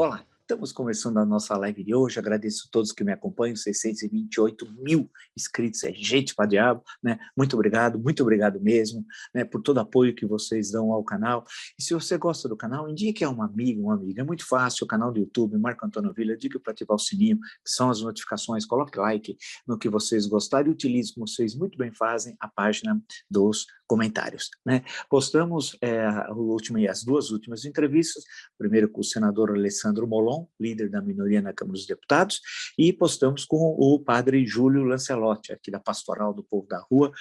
Olá, estamos começando a nossa live de hoje. Agradeço a todos que me acompanham, 628 mil inscritos, é gente pra diabo, né? Muito obrigado mesmo, né, por todo o apoio que vocês dão ao canal. E se você gosta do canal, indique a um amigo, uma amiga. É muito fácil, o canal do YouTube, Marco Antônio Villa, diga para ativar o sininho, que são as notificações, coloque like no que vocês gostarem e utilize, como vocês muito bem fazem, a página dos comentários, né? Postamos as duas últimas entrevistas, primeiro com o senador Alessandro Molon, líder da minoria na Câmara dos Deputados, e postamos com o padre Júlio Lancelotti, aqui da Pastoral do Povo da Rua,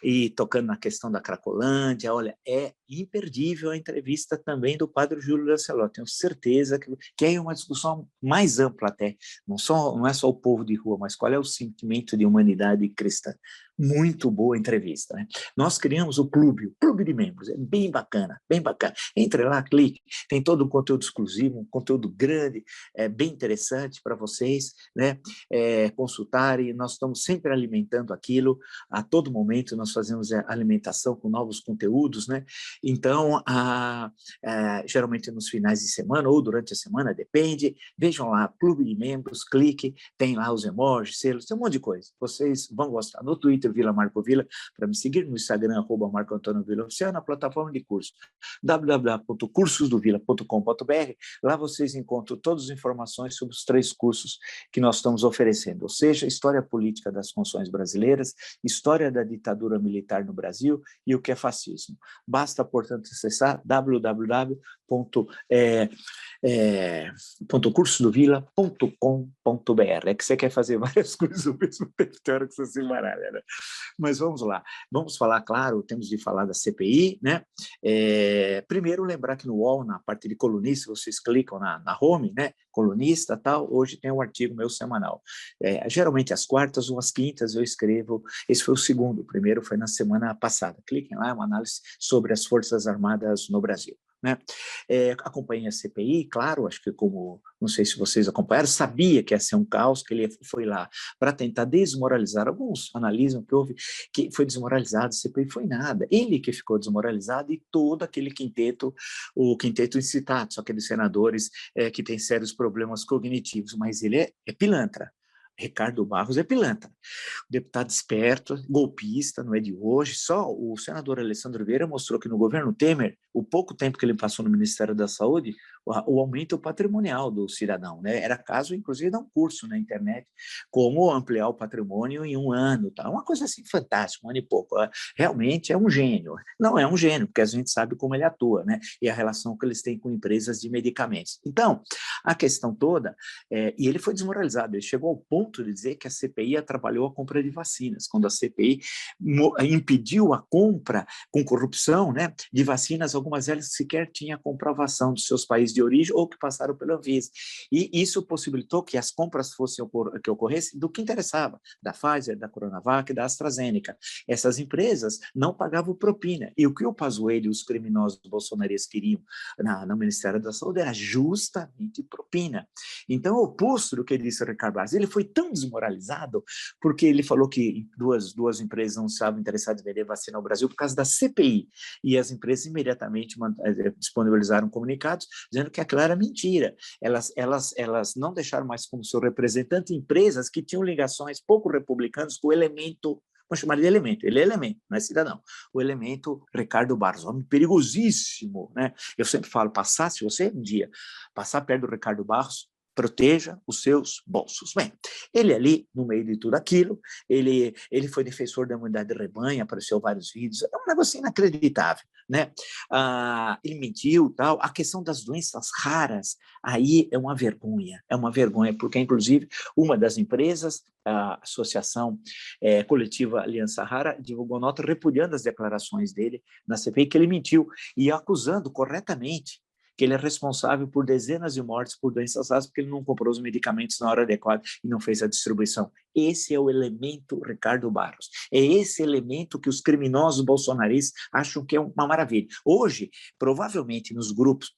e tocando na questão da Cracolândia. Olha, é imperdível a entrevista também do padre Júlio Lancelotti. Tenho certeza que é uma discussão mais ampla até, não é só o povo de rua, mas qual é o sentimento de humanidade cristã. Muito boa entrevista, né? Nós criamos o clube de membros, é bem bacana, bem bacana. Entre lá, clique, tem todo um conteúdo exclusivo, um conteúdo grande, bem interessante para vocês, né? Consultarem. Nós estamos sempre alimentando aquilo, a todo momento nós fazemos alimentação com novos conteúdos, né? Então, geralmente nos finais de semana ou durante a semana, depende, vejam lá, clube de membros, clique, tem lá os emojis, selos, tem um monte de coisa, vocês vão gostar. No Twitter, Vila Marco Villa, para me seguir, no Instagram, @Marco Antônio Villa Oficial, na plataforma de curso, www.cursosdovilla.com.br. Lá vocês encontram todas as informações sobre os 3 cursos que nós estamos oferecendo, ou seja, História Política das Funções Brasileiras, História da Ditadura Militar no Brasil e o que é fascismo. Basta, portanto, acessar www.cursosdovilla.com.br. É que você quer fazer várias coisas ao mesmo tempo, tem hora que você se embaralha, né? Mas vamos lá, vamos falar, claro, temos de falar da CPI, né? Primeiro, lembrar que no UOL, na parte de colunista, vocês clicam na home, né? Colunista, tal, hoje tem um artigo meu semanal. Geralmente às quartas ou às quintas eu escrevo, esse foi o segundo, o primeiro foi na semana passada. Cliquem lá, é uma análise sobre as Forças Armadas no Brasil, né? Acompanhei a CPI, claro, acho que como, não sei se vocês acompanharam, sabia que ia ser um caos, que ele foi lá para tentar desmoralizar, alguns analisam que houve, que foi desmoralizado, a CPI foi nada, ele que ficou desmoralizado e todo aquele quinteto, o quinteto incitados, aqueles senadores que têm sérios problemas cognitivos, mas ele é pilantra. Ricardo Barros é pilantra, deputado esperto, golpista, não é de hoje. Só o senador Alessandro Vieira mostrou que no governo Temer, o pouco tempo que ele passou no Ministério da Saúde, o aumento patrimonial do cidadão, né? Era caso, inclusive, de um curso na internet, como ampliar o patrimônio em 1 ano, tá? Uma coisa assim fantástica, 1 ano e pouco. Realmente é um gênio. Não é um gênio, porque a gente sabe como ele atua, né? E a relação que eles têm com empresas de medicamentos. Então, a questão toda, e ele foi desmoralizado, ele chegou ao ponto de dizer que a CPI atrapalhou a compra de vacinas, quando a CPI impediu a compra com corrupção, né, de vacinas, algumas delas sequer tinham comprovação dos seus países de origem ou que passaram pela Anvisa. E isso possibilitou que as compras que ocorressem do que interessava, da Pfizer, da Coronavac, da AstraZeneca. Essas empresas não pagavam propina. E o que o Pazuello e os criminosos bolsonaristas queriam no Ministério da Saúde era justamente propina. Então, o oposto do que disse o Ricardo Barros, ele foi tão desmoralizado porque ele falou que duas empresas não estavam interessadas em vender vacina ao Brasil por causa da CPI, e as empresas imediatamente disponibilizaram comunicados dizendo que aquilo era mentira. Elas não deixaram mais como seu representante empresas que tinham ligações pouco republicanas com o elemento, vamos chamar de elemento, ele é elemento, não é cidadão, o elemento Ricardo Barros, homem perigosíssimo, né? Eu sempre falo, se você um dia passar perto do Ricardo Barros, proteja os seus bolsos. Bem, ele ali, no meio de tudo aquilo, ele foi defensor da imunidade de rebanho, apareceu vários vídeos, é um negócio inacreditável, né? Ele mentiu, tal. A questão das doenças raras, aí é uma vergonha, porque, inclusive, uma das empresas, a Associação Coletiva Aliança Rara, divulgou nota repudiando as declarações dele na CPI, que ele mentiu, e acusando corretamente que ele é responsável por dezenas de mortes por doenças raras, porque ele não comprou os medicamentos na hora adequada e não fez a distribuição. Esse é o elemento Ricardo Barros. É esse elemento que os criminosos bolsonaristas acham que é uma maravilha. Hoje, provavelmente nos grupos,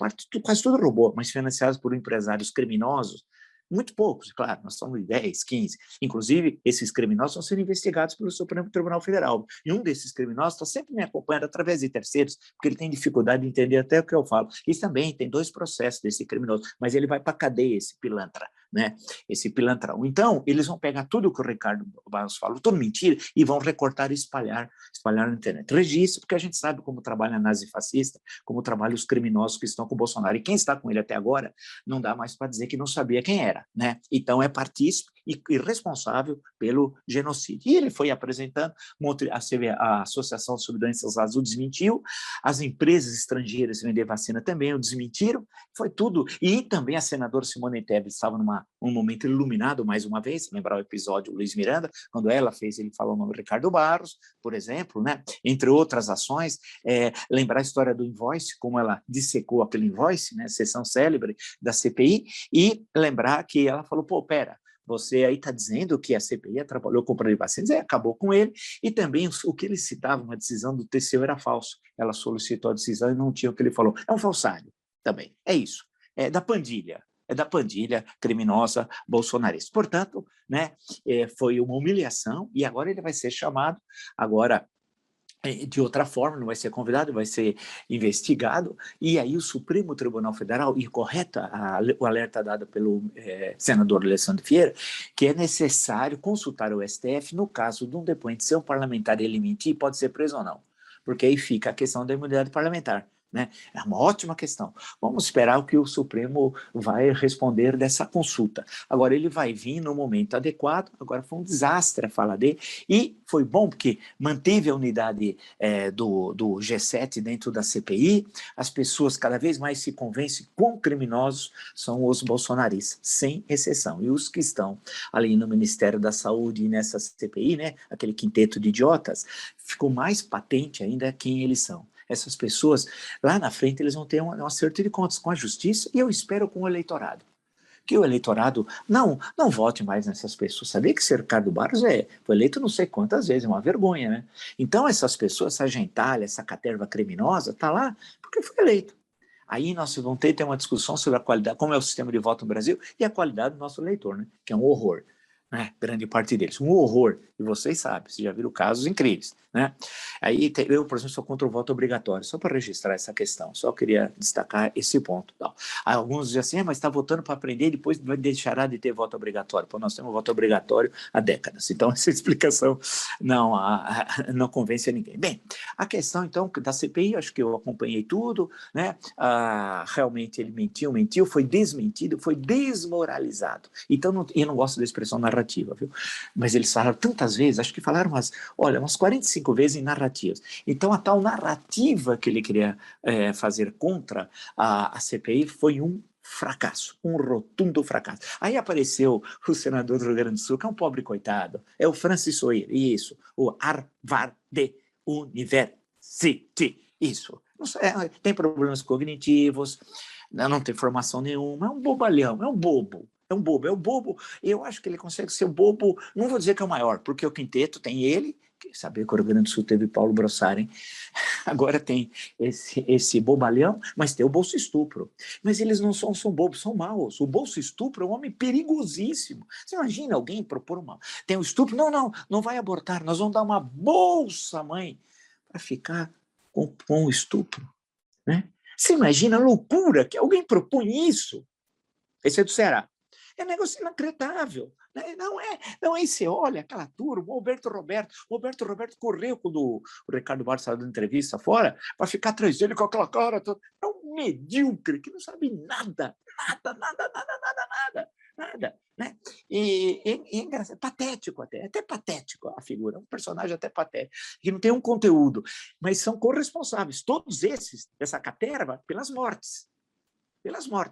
quase tudo robô, mas financiados por empresários criminosos, Muito poucos, claro, nós estamos em 10, 15. Inclusive, esses criminosos estão sendo investigados pelo Supremo Tribunal Federal. E um desses criminosos está sempre me acompanhando através de terceiros, porque ele tem dificuldade de entender até o que eu falo. E também tem 2 processos desse criminoso, mas ele vai para a cadeia, esse pilantra, né? Esse pilantrão. Então, eles vão pegar tudo o que o Ricardo Barros falou, tudo mentira, e vão recortar e espalhar na internet. Registro, porque a gente sabe como trabalha a nazifascista, como trabalham os criminosos que estão com o Bolsonaro. E quem está com ele até agora, não dá mais para dizer que não sabia quem era, né? Então, é partícipe e responsável pelo genocídio. E ele foi apresentando, a Associação sobre Doenças Raras o desmentiu, as empresas estrangeiras vender vacina também o desmentiram, foi tudo. E também a senadora Simone Tebet estava num momento iluminado, mais uma vez, lembrar o episódio do Luiz Miranda, quando ela fez, ele falou o nome do Ricardo Barros, por exemplo, né? Entre outras ações, lembrar a história do invoice, como ela dissecou aquele invoice, né? Sessão célebre da CPI, e lembrar que ela falou, pô, pera, você aí está dizendo que a CPI atrapalhou a compra de vacinas, acabou com ele, e também o que ele citava, uma decisão do TCU era falso, ela solicitou a decisão e não tinha o que ele falou, é um falsário também, é isso, é da pandilha criminosa bolsonarista. Portanto, né, foi uma humilhação e agora ele vai ser chamado, agora de outra forma, não vai ser convidado, vai ser investigado, e aí o Supremo Tribunal Federal, e correta o alerta dado pelo senador Alessandro Vieira, que é necessário consultar o STF no caso de um depoente ser um parlamentar e ele mentir, pode ser preso ou não, porque aí fica a questão da imunidade parlamentar. Né? É uma ótima questão. Vamos esperar o que o Supremo vai responder dessa consulta. Agora, ele vai vir no momento adequado, agora foi um desastre a fala dele, e foi bom porque manteve a unidade do G7 dentro da CPI, as pessoas cada vez mais se convencem quão criminosos são os bolsonaristas, sem exceção. E os que estão ali no Ministério da Saúde e nessa CPI, né, aquele quinteto de idiotas, ficou mais patente ainda quem eles são. Essas pessoas, lá na frente, eles vão ter um acerto de contas com a justiça e eu espero com o eleitorado. Que o eleitorado não vote mais nessas pessoas. Sabia que esse Ricardo Barros foi eleito não sei quantas vezes, é uma vergonha, né? Então, essas pessoas, essa gentalha, essa caterva criminosa, está lá porque foi eleito. Aí nós vamos ter uma discussão sobre a qualidade, como é o sistema de voto no Brasil e a qualidade do nosso eleitor, né? Que é um horror. Né? Grande parte deles, um horror, e vocês sabem, vocês já viram casos incríveis, né? Aí eu, por exemplo, sou contra o voto obrigatório, só para registrar essa questão, só queria destacar esse ponto. Tal. Aí alguns dizem assim, mas está votando para aprender, depois deixará de ter voto obrigatório. Pô, nós temos voto obrigatório há décadas, então essa explicação não convence a ninguém. Bem, a questão então da CPI, acho que eu acompanhei tudo, né? Realmente ele mentiu, foi desmentido, foi desmoralizado. Então, eu não gosto da expressão narrativa, viu? Mas eles falaram tantas vezes, acho que falaram umas 45 vezes em narrativas. Então, a tal narrativa que ele queria fazer contra a CPI foi um fracasso, um rotundo fracasso. Aí apareceu o senador do Rio Grande do Sul, que é um pobre coitado, é o Francis Soir, isso, o Harvard University, isso. Tem problemas cognitivos, não tem formação nenhuma, é um bobalhão, é um bobo. Eu acho que ele consegue ser o bobo, não vou dizer que é o maior, porque o quinteto tem ele, saber que o Rio Grande do Sul teve Paulo Brossard, agora tem esse bobalhão, mas tem o bolso estupro. Mas eles não são bobos, são maus. O bolso estupro é um homem perigosíssimo. Você imagina alguém propor tem o estupro? Não vai abortar, nós vamos dar uma bolsa, mãe, para ficar com o estupro. Né? Você imagina a loucura que alguém propõe isso? Esse é do Ceará. É um negócio inacreditável. Né? Não é você olha aquela turma, o Roberto Roberto correu quando o Ricardo Barros saiu da entrevista fora para ficar atrás dele com aquela cara toda. É um medíocre que não sabe nada. Né? E é engraçado, patético até patético a figura, um personagem até patético, que não tem um conteúdo, mas são corresponsáveis, todos esses, dessa caterva, pelas mortes,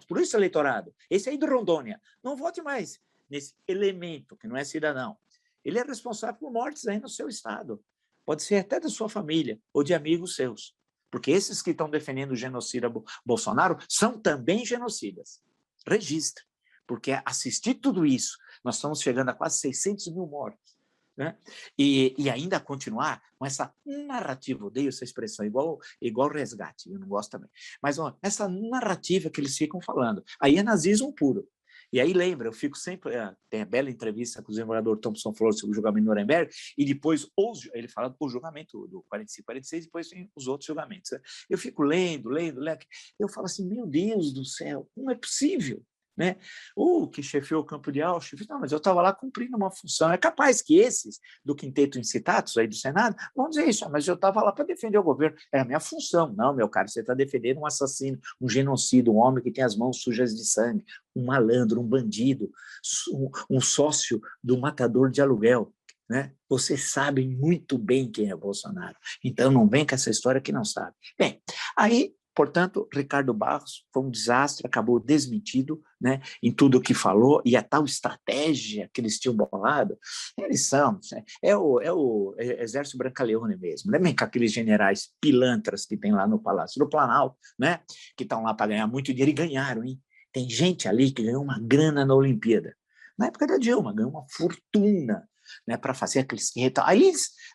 por isso eleitorado. Esse aí do Rondônia, não vote mais nesse elemento, que não é cidadão. Ele é responsável por mortes aí no seu estado. Pode ser até da sua família ou de amigos seus. Porque esses que estão defendendo o genocida Bolsonaro são também genocidas. Registre. Porque assistir tudo isso, nós estamos chegando a quase 600 mil mortos. Né? E ainda continuar com essa narrativa, odeio essa expressão, igual resgate, eu não gosto também, mas essa narrativa que eles ficam falando, aí é nazismo puro, E aí lembra, eu fico sempre... tem a bela entrevista que o desembargador Thompson falou sobre o julgamento de Nuremberg, e depois ele fala do julgamento do 45, 46, e depois tem os outros julgamentos. Né? Eu fico lendo, eu falo assim, meu Deus do céu, como é possível? Né? Que chefiou o campo de Auschwitz, não, mas eu estava lá cumprindo uma função. É capaz que esses do quinteto incitatus aí do Senado vão dizer isso, mas eu estava lá para defender o governo, é a minha função. Não, meu cara, você está defendendo um assassino, um genocida, um homem que tem as mãos sujas de sangue, um malandro, um bandido, um sócio do matador de aluguel. Né? Você sabe muito bem quem é Bolsonaro, então não vem com essa história que não sabe. Bem, aí portanto, Ricardo Barros foi um desastre, acabou desmentido, né, em tudo o que falou, e a tal estratégia que eles tinham bolado, eles são, é o Exército Brancaleone mesmo, né, com aqueles generais pilantras que tem lá no Palácio do Planalto, né, que estão lá para ganhar muito dinheiro, e ganharam, hein? Tem gente ali que ganhou uma grana na Olimpíada. Na época da Dilma, ganhou uma fortuna, né, para fazer aqueles...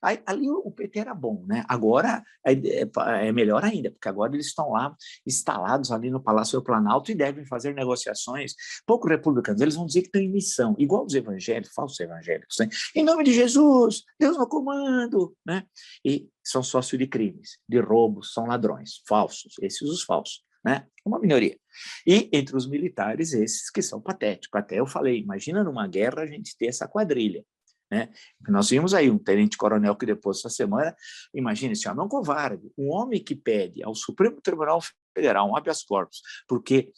Ali o PT era bom, né? Agora é melhor ainda, porque agora eles estão lá instalados ali no Palácio do Planalto e devem fazer negociações. Pouco republicanos, eles vão dizer que estão em missão, igual os evangélicos, falsos evangélicos, né? Em nome de Jesus, Deus no comando, né? E são sócios de crimes, de roubos, são ladrões, falsos, esses os falsos. Né? Uma minoria. E entre os militares, esses que são patéticos. Até eu falei, imagina numa guerra a gente ter essa quadrilha. Né? Nós vimos aí um tenente-coronel que depois essa semana, imagina, esse homem é um covarde, um homem que pede ao Supremo Tribunal Federal um habeas corpus porque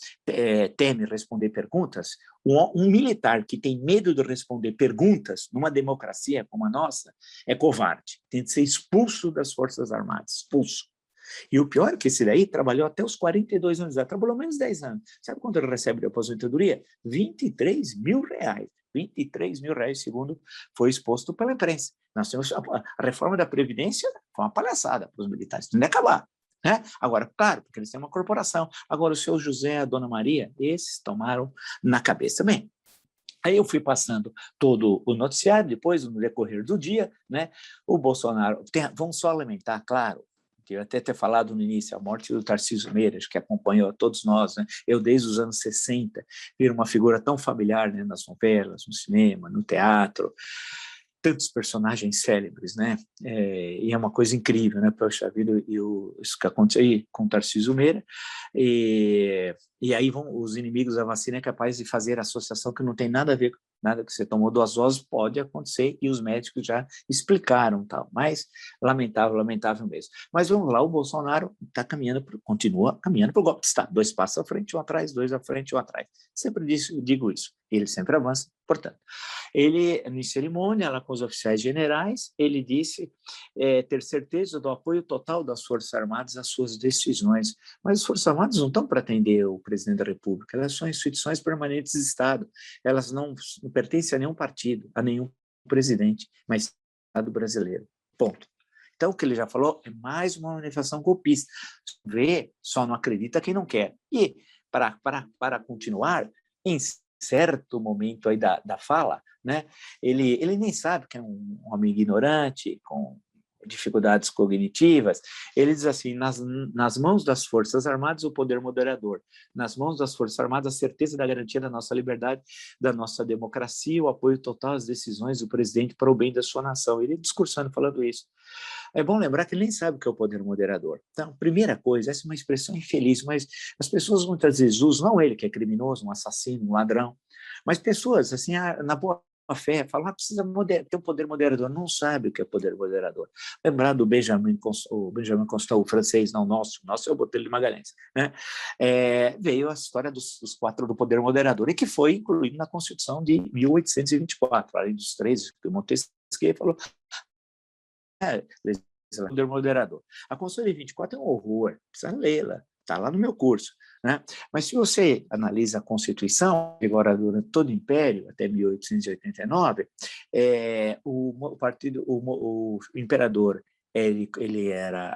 teme responder perguntas, um militar que tem medo de responder perguntas numa democracia como a nossa é covarde, tem de ser expulso das Forças Armadas, expulso. E o pior é que esse daí trabalhou até os 42 anos de idade, trabalhou menos 10 anos. Sabe quanto ele recebe de aposentadoria? R$23 mil. R$23 mil, segundo foi exposto pela imprensa. Nós temos a reforma da Previdência, foi uma palhaçada para os militares, tem de acabar. Né? Agora, claro, porque eles têm uma corporação. Agora, o seu José, a dona Maria, esses tomaram na cabeça. Bem, aí eu fui passando todo o noticiário, depois, no decorrer do dia, né, o Bolsonaro... vamos só lamentar, claro, eu até ter falado no início, a morte do Tarcísio Meira, que acompanhou a todos nós, né? Eu desde os anos 60, vi uma figura tão familiar, né, nas novelas, no cinema, no teatro, tantos personagens célebres, né? E é uma coisa incrível, né? Poxa vida, isso que aconteceu aí com o Tarcísio Meira, e aí os inimigos da vacina é capaz de fazer associação que não tem nada a ver, nada que você tomou 2 doses pode acontecer, e os médicos já explicaram tal, mas lamentável mesmo. Mas vamos lá, o Bolsonaro continua caminhando para o golpe de Estado, 2 passos à frente, 1 atrás, 2 à frente, 1 atrás. Sempre digo isso, ele sempre avança, portanto. Ele, em cerimônia, lá com os oficiais generais, ele disse ter certeza do apoio total das Forças Armadas às suas decisões. Mas as Forças Armadas não estão para atender o presidente da República, elas são instituições permanentes de Estado, elas não pertencem a nenhum partido, a nenhum presidente, mas Estado brasileiro. Ponto. Então, o que ele já falou é mais uma manifestação golpista. Vê, só não acredita quem não quer. E, para continuar, em certo momento aí da fala, né, ele nem sabe que é um homem ignorante, com dificuldades cognitivas, ele diz assim, nas mãos das Forças Armadas o poder moderador, nas mãos das Forças Armadas a certeza da garantia da nossa liberdade, da nossa democracia, o apoio total às decisões do presidente para o bem da sua nação. Ele discursando, falando isso. É bom lembrar que ele nem sabe o que é o poder moderador. Então, primeira coisa, essa é uma expressão infeliz, mas as pessoas muitas vezes usam, não ele que é criminoso, um assassino, um ladrão, mas pessoas, assim, na boa fé, falam, precisa ter um poder moderador, não sabe o que é poder moderador. Lembrar do Benjamin Constant, o francês, não nosso é o Botelho de Magalhães, né? Veio a história dos 4 do poder moderador, e que foi incluído na Constituição de 1824, além dos 13, que o Montesquieu falou, poder moderador. A Constituição de 24 é um horror, precisa lê-la, está lá no meu curso. Né? Mas se você analisa a Constituição, agora durante todo o Império, até 1889, o imperador ele era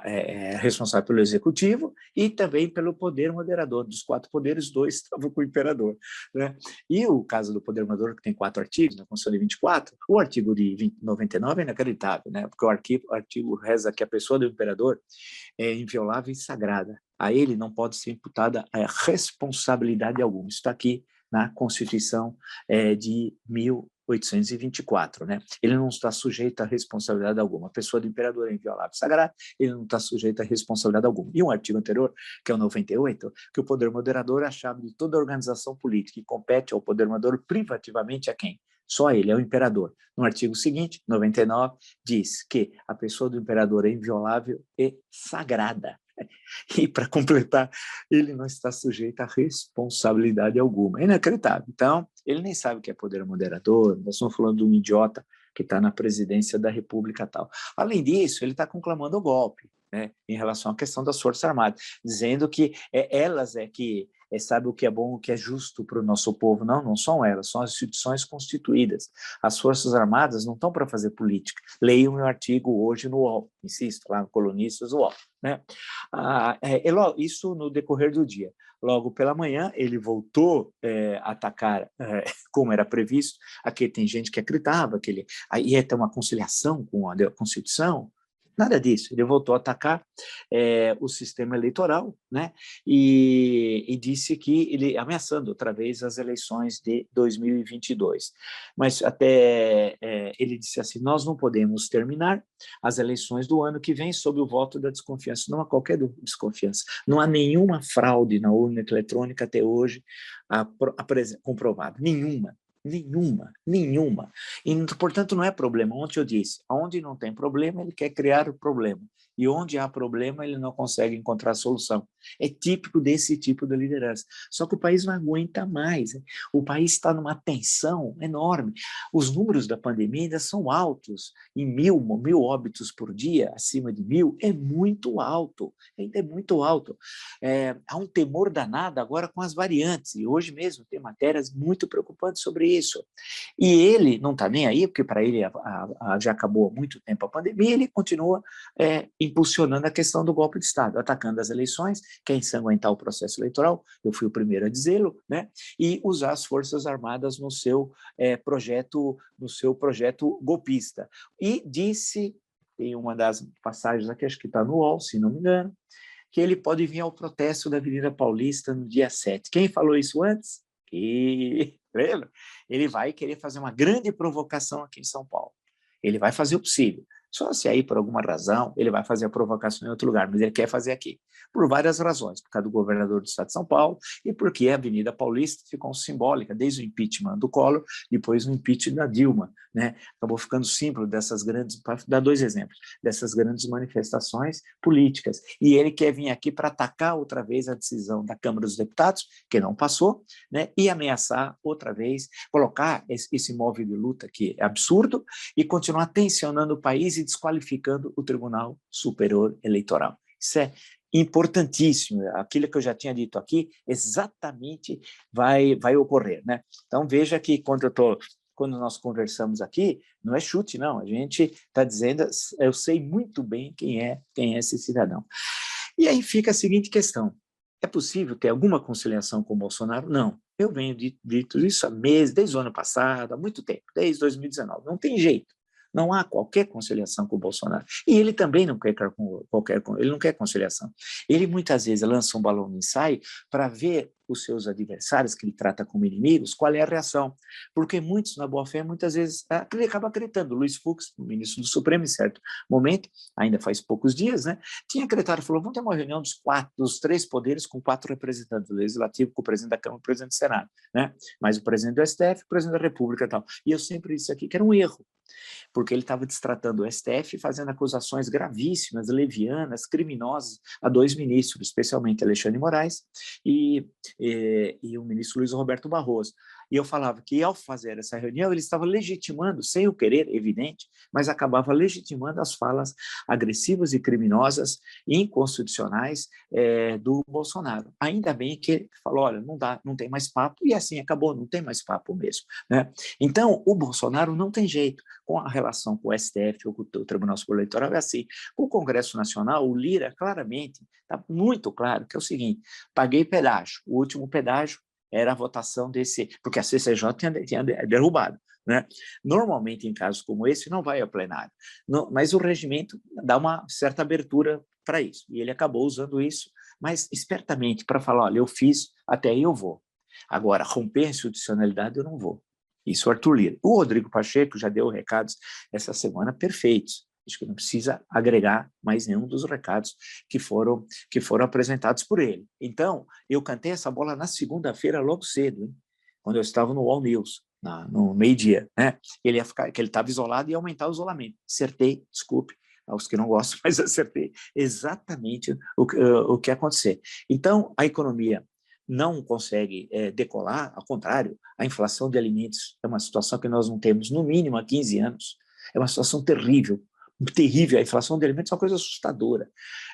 responsável pelo executivo e também pelo poder moderador. Dos 4 poderes, 2 estavam com o imperador. Né? E o caso do poder moderador, que tem 4 artigos, na Constituição de 24, o artigo de 99 é inacreditável, né? Porque o artigo reza que a pessoa do imperador é inviolável e sagrada. A ele não pode ser imputada a responsabilidade alguma. Isso está aqui na Constituição de 1824, né? Ele não está sujeito a responsabilidade alguma. A pessoa do imperador é inviolável e sagrada, ele não está sujeito a responsabilidade alguma. E um artigo anterior, que é o 98, que o poder moderador é a chave de toda a organização política e compete ao poder moderador privativamente a quem? Só ele, é o imperador. No artigo seguinte, 99, diz que a pessoa do imperador é inviolável e sagrada. E, para completar, ele não está sujeito a responsabilidade alguma. É inacreditável. Então, ele nem sabe o que é poder moderador, nós estamos falando de um idiota que está na presidência da República tal. Além disso, ele está conclamando o golpe, né, em relação à questão das Forças Armadas, dizendo que elas que sabem o que é bom, o que é justo para o nosso povo. Não, não são elas, são as instituições constituídas. As Forças Armadas não estão para fazer política. Leiam o meu artigo hoje no UOL, insisto, lá no Colunistas do UOL. Né? Isso no decorrer do dia. Logo pela manhã, ele voltou a atacar, como era previsto. Aqui tem gente que acreditava que ele ia ter uma conciliação com a Constituição. Nada disso. Ele voltou a atacar o sistema eleitoral, né? E disse que ele ameaçando outra vez as eleições de 2022. Mas até ele disse assim: nós não podemos terminar as eleições do ano que vem sob o voto da desconfiança. Não há qualquer desconfiança. Não há nenhuma fraude na urna eletrônica até hoje comprovada. Nenhuma. E, portanto, não é problema. Ontem eu disse, onde não tem problema, ele quer criar o problema. E onde há problema, ele não consegue encontrar solução. É típico desse tipo de liderança. Só que o país não aguenta mais. Né? O país está numa tensão enorme. Os números da pandemia ainda são altos. Em mil óbitos por dia, acima de 1.000, é muito alto. Ainda é muito alto. Há um temor danado agora com as variantes. E hoje mesmo tem matérias muito preocupantes sobre isso. E ele não está nem aí, porque para ele já acabou há muito tempo a pandemia, ele continua impulsionando a questão do golpe de Estado, atacando as eleições, quer ensanguentar o processo eleitoral, eu fui o primeiro a dizê-lo, né? E usar as Forças Armadas no seu projeto golpista. E disse, em uma das passagens aqui, acho que está no UOL, se não me engano, que ele pode vir ao protesto da Avenida Paulista no dia 7. Quem falou isso antes? Ele vai querer fazer uma grande provocação aqui em São Paulo. Ele vai fazer o possível. Só se aí, por alguma razão, ele vai fazer a provocação em outro lugar, mas ele quer fazer aqui. Por várias razões. Por causa do governador do estado de São Paulo e porque a Avenida Paulista ficou simbólica, desde o impeachment do Collor, depois o impeachment da Dilma. Né? Acabou ficando símbolo dessas grandes, para dar dois exemplos, dessas grandes manifestações políticas. E ele quer vir aqui para atacar outra vez a decisão da Câmara dos Deputados, que não passou, né? E ameaçar outra vez, colocar esse móvel de luta que é absurdo e continuar tensionando o país e desqualificando o Tribunal Superior Eleitoral. Isso é importantíssimo. Aquilo que eu já tinha dito aqui, exatamente vai ocorrer. Né? Então, veja que quando nós conversamos aqui, não é chute, não. A gente está dizendo, eu sei muito bem quem é esse cidadão. E aí fica a seguinte questão: é possível ter alguma conciliação com o Bolsonaro? Não. Eu venho dito isso há meses, desde o ano passado, há muito tempo, desde 2019. Não tem jeito. Não há qualquer conciliação com o Bolsonaro. E ele também não quer ele não quer conciliação. Ele muitas vezes lança um balão de ensaio para ver os seus adversários, que ele trata como inimigos, qual é a reação. Porque muitos, na boa-fé, muitas vezes, ele acaba acreditando. Luiz Fux, o ministro do Supremo, em certo momento, ainda faz poucos dias, né, tinha acreditado, falou, vamos ter uma reunião dos 3 poderes com 4 representantes, do Legislativo, com o presidente da Câmara e o presidente do Senado, né, mais o presidente do STF, o presidente da República e tal. E eu sempre disse aqui que era um erro, porque ele estava destratando o STF, fazendo acusações gravíssimas, levianas, criminosas a 2 ministros, especialmente Alexandre de Moraes e o ministro Luiz Roberto Barroso. E eu falava que, ao fazer essa reunião, ele estava legitimando, sem o querer, evidente, mas acabava legitimando as falas agressivas e criminosas e inconstitucionais do Bolsonaro. Ainda bem que ele falou, olha, não dá, não tem mais papo, e assim acabou, não tem mais papo mesmo. Né? Então, o Bolsonaro não tem jeito. Com a relação com o STF ou com o Tribunal Superior Eleitoral é assim. Com o Congresso Nacional, o Lira claramente está muito claro que é o seguinte: paguei pedágio. O último pedágio era a votação desse, porque a CCJ tinha derrubado. Né? Normalmente, em casos como esse, não vai ao plenário. Não, mas o regimento dá uma certa abertura para isso. E ele acabou usando isso, mas espertamente, para falar, olha, eu fiz, até aí eu vou. Agora, romper a institucionalidade eu não vou. Isso, Arthur Lira. O Rodrigo Pacheco já deu recados essa semana perfeitos. Acho que não precisa agregar mais nenhum dos recados que foram apresentados por ele. Então, eu cantei essa bola na segunda-feira logo cedo, hein? Quando eu estava no All News, no meio-dia, né? Ele ia ficar, que ele estava isolado e ia aumentar o isolamento. Acertei, desculpe aos que não gostam, mas acertei exatamente o que ia acontecer. Então, a economia não consegue decolar, ao contrário, a inflação de alimentos é uma situação que nós não temos, no mínimo, há 15 anos. É uma situação terrível. Terrível, a inflação de alimentos é uma coisa assustadora.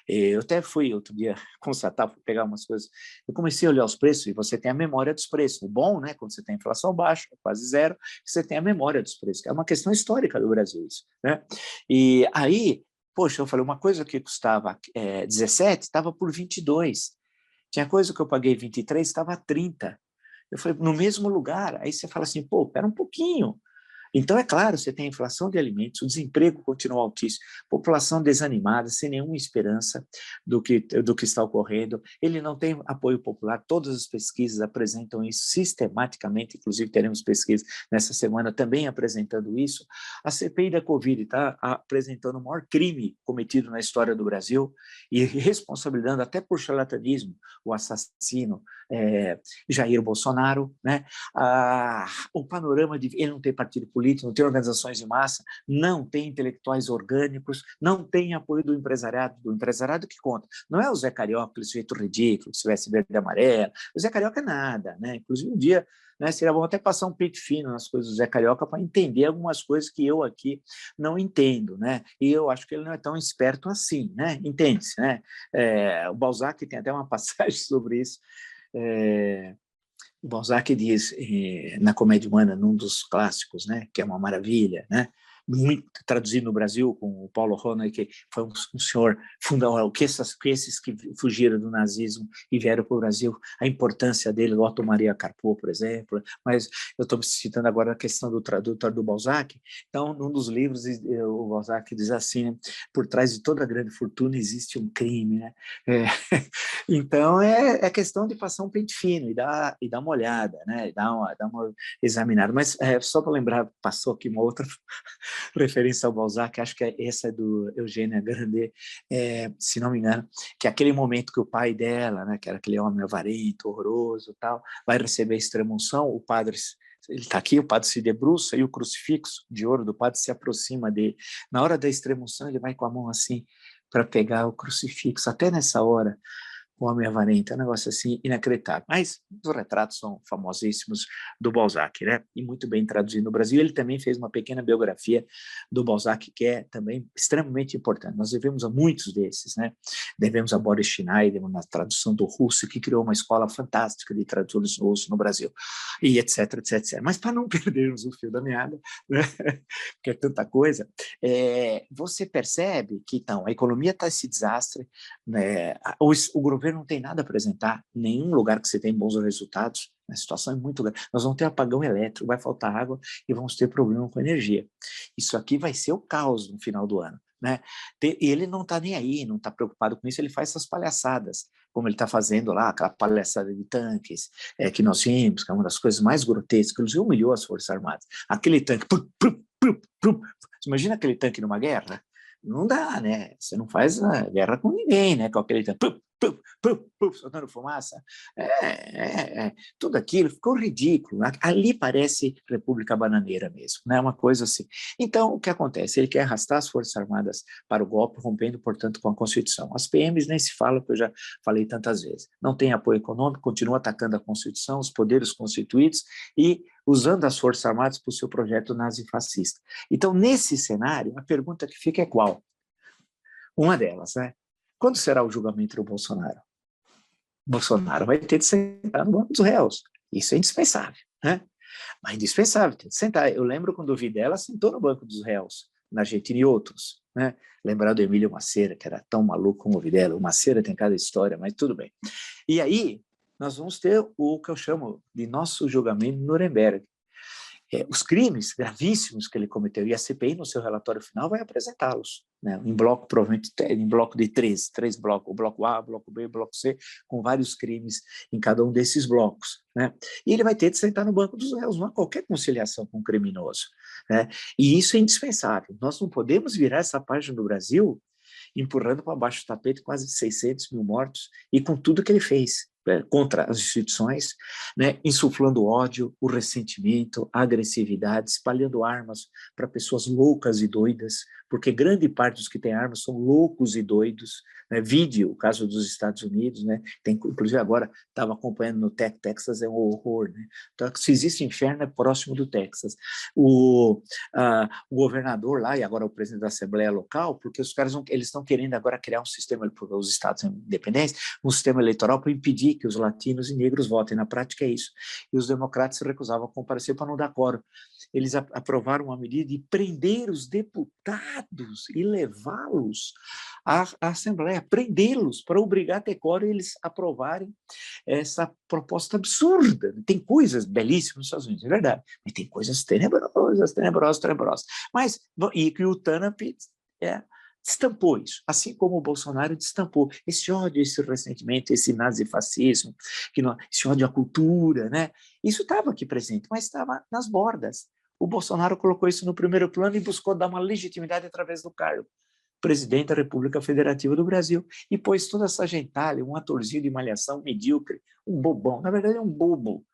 Eu até fui outro dia constatar, fui pegar umas coisas, eu comecei a olhar os preços, e você tem a memória dos preços. O bom, né, quando você tem inflação baixa, quase zero, você tem a memória dos preços, é uma questão histórica do Brasil isso, né? E aí, poxa, eu falei, uma coisa que custava 17, estava por 22. Tinha coisa que eu paguei 23, estava 30. Eu falei, no mesmo lugar. Aí você fala assim, pô, pera um pouquinho. Então, é claro, você tem a inflação de alimentos, o desemprego continua altíssimo, população desanimada, sem nenhuma esperança do que está ocorrendo, ele não tem apoio popular, todas as pesquisas apresentam isso sistematicamente, inclusive teremos pesquisas nessa semana também apresentando isso. A CPI da Covid está apresentando o maior crime cometido na história do Brasil e responsabilizando até por charlatanismo o assassino Jair Bolsonaro, né? O panorama de ele não tem partido político, não tem organizações de massa, não tem intelectuais orgânicos, não tem apoio do empresariado que conta. Não é o Zé Carioca, esse jeito ridículo, se tivesse verde e amarelo. O Zé Carioca é nada, né? Inclusive um dia, né, seria bom até passar um pente fino nas coisas do Zé Carioca para entender algumas coisas que eu aqui não entendo, né? E eu acho que ele não é tão esperto assim, né? Entende-se, né? O Balzac tem até uma passagem sobre isso. O Balzac diz, na Comédia Humana, num dos clássicos, né, que é uma maravilha, né, muito traduzido no Brasil com o Paulo Ronay, que foi um senhor fundador, que esses que fugiram do nazismo e vieram para o Brasil, a importância dele, Otto Maria Carpo, por exemplo, mas eu estou me citando agora a questão do tradutor do Balzac. Então, num dos livros, o Balzac diz assim, né, por trás de toda grande fortuna existe um crime, né? Então, é questão de passar um pente fino e dar uma olhada, né? Dar uma examinada. Mas, só para lembrar, passou aqui uma outra referência ao Balzac, acho que essa é do Eugênia Grandet, se não me engano, que é aquele momento que o pai dela, né, que era aquele homem avarento, horroroso, tal, vai receber a extrema-unção, o padre, ele está aqui, o padre se debruça e o crucifixo de ouro do padre se aproxima dele. Na hora da extrema-unção, ele vai com a mão assim para pegar o crucifixo. Até nessa hora, o Homem Avarento, é um negócio assim inacreditável. Mas os retratos são famosíssimos do Balzac, né? E muito bem traduzido no Brasil. Ele também fez uma pequena biografia do Balzac, que é também extremamente importante. Nós devemos a muitos desses, né? Devemos a Boris Schneider, na tradução do russo, que criou uma escola fantástica de tradutores russos no Brasil, e etc, etc, etc. Mas para não perdermos o fio da meada, né? Porque é tanta coisa, você percebe que, então, a economia está esse desastre, né? O governo não tem nada a apresentar, nenhum lugar que você tem bons resultados, a situação é muito grande. Nós vamos ter apagão elétrico, vai faltar água e vamos ter problema com energia. Isso aqui vai ser o caos no final do ano, né? Ele não está nem aí, não está preocupado com isso, ele faz essas palhaçadas, como ele está fazendo lá, aquela palhaçada de tanques que nós vimos, que é uma das coisas mais grotescas, inclusive humilhou as Forças Armadas. Aquele tanque, imagina aquele tanque numa guerra? Não dá, né? Você não faz guerra com ninguém, né? Com aquele tanque, soltando fumaça, tudo aquilo ficou ridículo. Ali parece República Bananeira mesmo, né? Uma coisa assim. Então, o que acontece? Ele quer arrastar as Forças Armadas para o golpe, rompendo, portanto, com a Constituição. As PMs nem se fala, que eu já falei tantas vezes. Não tem apoio econômico, continua atacando a Constituição, os poderes constituídos e usando as Forças Armadas para o seu projeto nazifascista. Então, nesse cenário, a pergunta que fica é qual? Uma delas, né? Quando será o julgamento do Bolsonaro? Bolsonaro vai ter de sentar no banco dos réus. Isso é indispensável, né? Mas indispensável, tem de sentar. Eu lembro quando o Videla sentou no banco dos réus, na Argentina e outros, né? Lembrar do Emílio Maceira, que era tão maluco como o Videla. O Maceira tem cada história, mas tudo bem. E aí, nós vamos ter o que eu chamo de nosso julgamento em Nuremberg. Os crimes gravíssimos que ele cometeu, e a CPI, no seu relatório final, vai apresentá-los, né, em bloco, provavelmente em bloco de três blocos, o bloco A, o bloco B, o bloco C, com vários crimes em cada um desses blocos, né? E ele vai ter de sentar no banco dos réus, não há qualquer conciliação com o criminoso, né? E isso é indispensável. Nós não podemos virar essa página do Brasil empurrando para baixo do tapete quase 600 mil mortos e com tudo que ele fez, né, contra as instituições, né, insuflando ódio, o ressentimento, a agressividade, espalhando armas para pessoas loucas e doidas, porque grande parte dos que têm armas são loucos e doidos, né? Vide o caso dos Estados Unidos, né? Tem, inclusive agora estava acompanhando no Texas, é um horror, né? Então, se existe inferno, é próximo do Texas. O governador lá, e agora o presidente da Assembleia Local, porque os caras eles estão querendo agora criar um sistema, os estados independentes, um sistema eleitoral para impedir que os latinos e negros votem. Na prática é isso. E os democratas se recusavam a comparecer para não dar quórum. Eles aprovaram uma medida de prender os deputados e levá-los à Assembleia, prendê-los para obrigar a ter quórum e eles aprovarem essa proposta absurda. Tem coisas belíssimas nos Estados Unidos, é verdade, mas tem coisas tenebrosas. Mas, e que o TANAP destampou isso, assim como o Bolsonaro destampou esse ódio, esse ressentimento, esse nazifascismo, esse ódio à cultura, né? Isso estava aqui presente, mas estava nas bordas. O Bolsonaro colocou isso no primeiro plano e buscou dar uma legitimidade através do cargo presidente da República Federativa do Brasil, e pôs toda essa gentalha, um atorzinho de malhação medíocre, um bobão, na verdade é um bobo,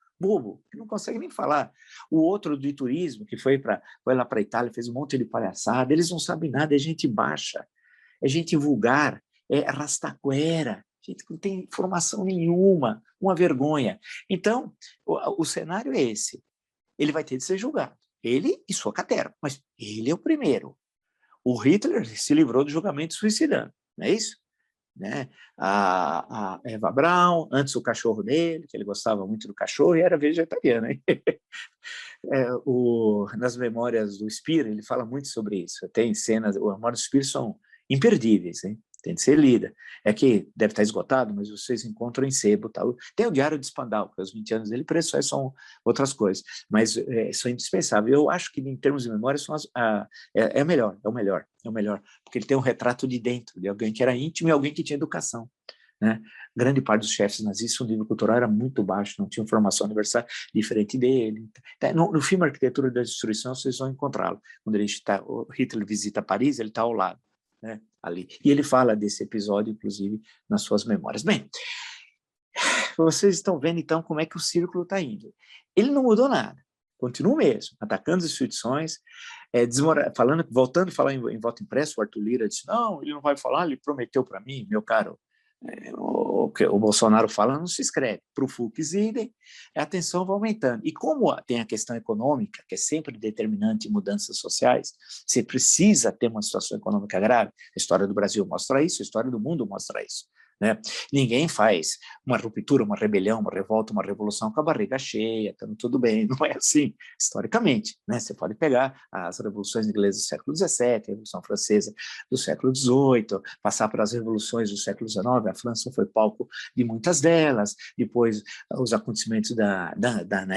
que não consegue nem falar. O outro de turismo, que foi lá para a Itália, fez um monte de palhaçada, eles não sabem nada, é gente baixa, é gente vulgar, é rastaquera, gente que não tem formação nenhuma, uma vergonha. Então, o cenário é esse, ele vai ter de ser julgado, ele e sua caterva, mas ele é o primeiro. O Hitler se livrou do julgamento suicidando, não é isso? Né? A Eva Braun, antes o cachorro dele, que ele gostava muito do cachorro e era vegetariano. Hein? Nas memórias do Spira, ele fala muito sobre isso. Tem cenas, as memórias do Spira são imperdíveis, hein? Tem de ser lida. É que deve estar esgotado, mas vocês encontram em sebo. Tal. Tem o Diário de Spandau, que os 20 anos dele, preço aí são outras coisas, mas são indispensáveis. Eu acho que, em termos de memória, é o melhor, porque ele tem um retrato de dentro, de alguém que era íntimo e alguém que tinha educação. Né? Grande parte dos chefes nazistas, o nível cultural era muito baixo, não tinham formação universitária diferente dele. No filme Arquitetura da Destruição, vocês vão encontrá-lo. Quando o Hitler visita Paris, ele está ao lado. Né, ali. E ele fala desse episódio, inclusive, nas suas memórias. Bem, vocês estão vendo, então, como é que o círculo está indo. Ele não mudou nada, continua o mesmo, atacando as instituições, voltando a falar em voto impresso, o Arthur Lira disse, não, ele não vai falar, ele prometeu para mim, meu caro, o que o Bolsonaro fala não se escreve. Para o Fux idem, a tensão vai aumentando. E como tem a questão econômica, que é sempre determinante em mudanças sociais, você precisa ter uma situação econômica grave. A história do Brasil mostra isso, a história do mundo mostra isso. Né? Ninguém faz uma ruptura, uma rebelião, uma revolta, uma revolução com a barriga cheia, estando tudo bem, não é assim, historicamente. Né? Você pode pegar as revoluções inglesas do século XVII, a Revolução Francesa do século XVIII, passar para as revoluções do século XIX, a França foi palco de muitas delas, depois os acontecimentos na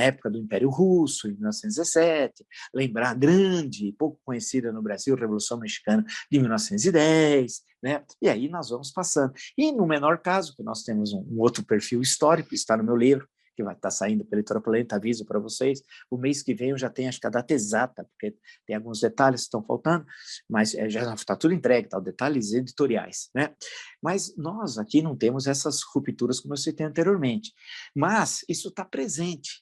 época do Império Russo, em 1917, lembrar a grande, pouco conhecida no Brasil, Revolução Mexicana de 1910, né? E aí nós vamos passando. E no menor caso, que nós temos um outro perfil histórico, está no meu livro, que vai estar saindo pela Editora Planeta, aviso para vocês, o mês que vem eu já tenho, acho que a data exata, porque tem alguns detalhes que estão faltando, mas já está tudo entregue, tá, detalhes editoriais, né? Mas nós aqui não temos essas rupturas como eu citei anteriormente, mas isso está presente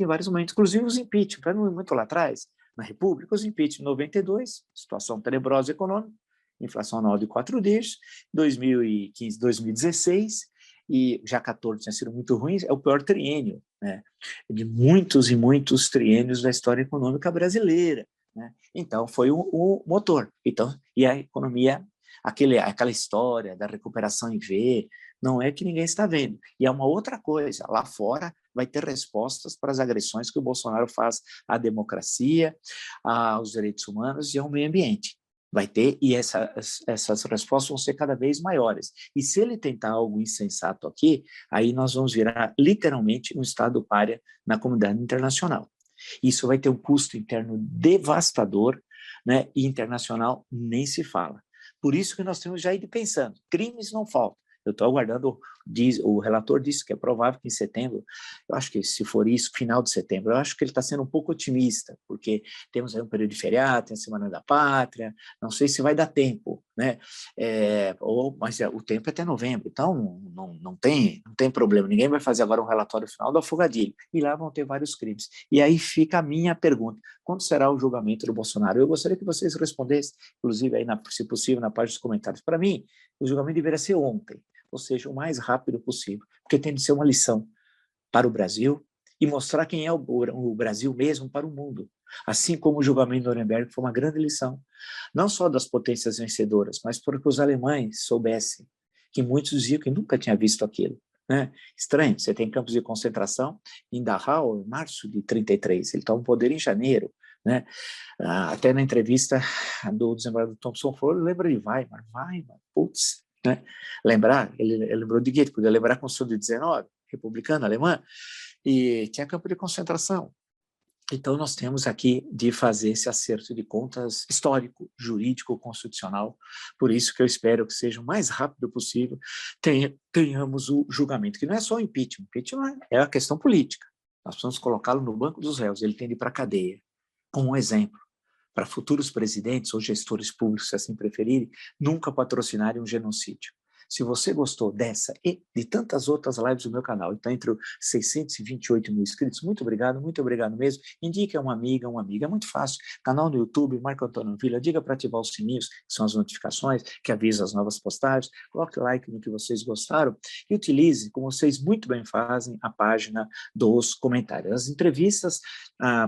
em vários momentos, inclusive os impeachment, para não ir muito lá atrás, na República, os impeachment em 92, situação tenebrosa econômica, inflação anual de 4 dígitos, 2015, 2016, e já 14 tinha sido muito ruim, é o pior triênio, né, de muitos e muitos triênios da história econômica brasileira. Né? Então, foi o motor. Então, e a economia, aquela história da recuperação em V, não é que ninguém está vendo. E é uma outra coisa, lá fora vai ter respostas para as agressões que o Bolsonaro faz à democracia, aos direitos humanos e ao meio ambiente. Vai ter, e essas respostas vão ser cada vez maiores. E se ele tentar algo insensato aqui, aí nós vamos virar literalmente um estado pária na comunidade internacional. Isso vai ter um custo interno devastador, né, e internacional nem se fala. Por isso que nós temos já ido pensando, crimes não faltam. Eu estou aguardando, o relator disse que é provável que em setembro, eu acho que se for isso, final de setembro, eu acho que ele está sendo um pouco otimista, porque temos aí um período de feriado, tem a Semana da Pátria, não sei se vai dar tempo, né? Mas o tempo é até novembro, então não tem problema, ninguém vai fazer agora um relatório final do afogadilho, e lá vão ter vários crimes. E aí fica a minha pergunta, quando será o julgamento do Bolsonaro? Eu gostaria que vocês respondessem, inclusive, aí se possível, na parte dos comentários. Para mim, o julgamento deveria ser ontem, ou seja, o mais rápido possível, porque tem de ser uma lição para o Brasil e mostrar quem é o Brasil mesmo para o mundo. Assim como o julgamento de Nuremberg foi uma grande lição, não só das potências vencedoras, mas para que os alemães soubessem, que muitos diziam que nunca tinha visto aquilo. Né? Estranho, você tem campos de concentração em Dachau, em março de 1933, ele toma o poder em janeiro. Né? Até na entrevista do desembargador Thompson falou, lembra de Weimar, putz, né? Lembrar, ele lembrou de Goethe, podia lembrar a Constituição de 19, republicana, alemã, e tinha campo de concentração. Então, nós temos aqui de fazer esse acerto de contas histórico, jurídico, constitucional, por isso que eu espero que seja o mais rápido possível, tenhamos o julgamento, que não é só o impeachment é a questão política, nós precisamos colocá-lo no banco dos réus, ele tem de ir para a cadeia, como um exemplo, para futuros presidentes ou gestores públicos, se assim preferirem, nunca patrocinarem um genocídio. Se você gostou dessa e de tantas outras lives do meu canal, então entre os 628 mil inscritos, muito obrigado mesmo. Indique a uma amiga, um amigo, é muito fácil. Canal no YouTube, Marco Antônio Villa, diga para ativar os sininhos, que são as notificações, que avisam as novas postagens, coloque like no que vocês gostaram e utilize, como vocês muito bem fazem, a página dos comentários. As entrevistas,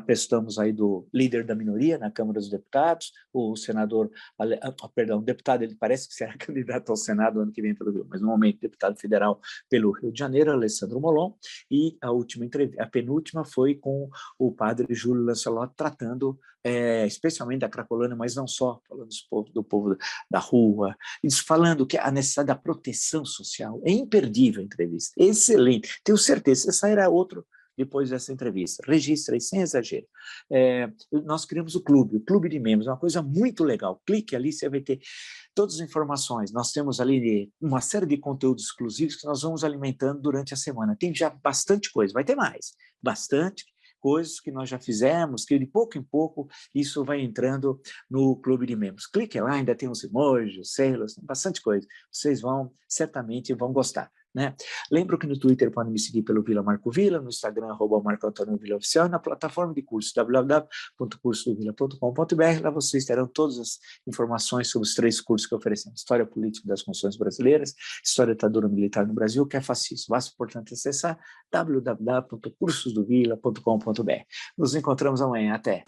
prestamos aí do líder da minoria na Câmara dos Deputados, o senador, o deputado, ele parece que será candidato ao Senado ano que vem pelo Rio, mas no momento deputado federal pelo Rio de Janeiro, Alessandro Molon, e a penúltima foi com o padre Júlio Lancelotti, tratando especialmente da Cracolândia, mas não só, falando do povo da rua, falando que a necessidade da proteção social. É imperdível a entrevista, excelente, tenho certeza, esse sairá outro depois dessa entrevista. Registre aí, sem exagero. Nós criamos o Clube de Membros, é uma coisa muito legal. Clique ali, você vai ter todas as informações. Nós temos ali uma série de conteúdos exclusivos que nós vamos alimentando durante a semana. Tem já bastante coisa, vai ter mais. Bastante coisas que nós já fizemos, que de pouco em pouco isso vai entrando no Clube de Membros. Clique lá, ainda tem os emojis, selos, tem bastante coisa. Vocês certamente vão gostar. Né? Lembro que no Twitter podem me seguir pelo Vila Marco Villa, no Instagram, @Marco Antônio Villa Oficial, e na plataforma de curso, www.cursodovilla.com.br. Lá vocês terão todas as informações sobre os 3 cursos que oferecemos: História Política das Constituições Brasileiras, História da Ditadura Militar no Brasil, que é facílimo. Basta, portanto, acessar www.cursosdovilla.com.br. Nos encontramos amanhã. Até!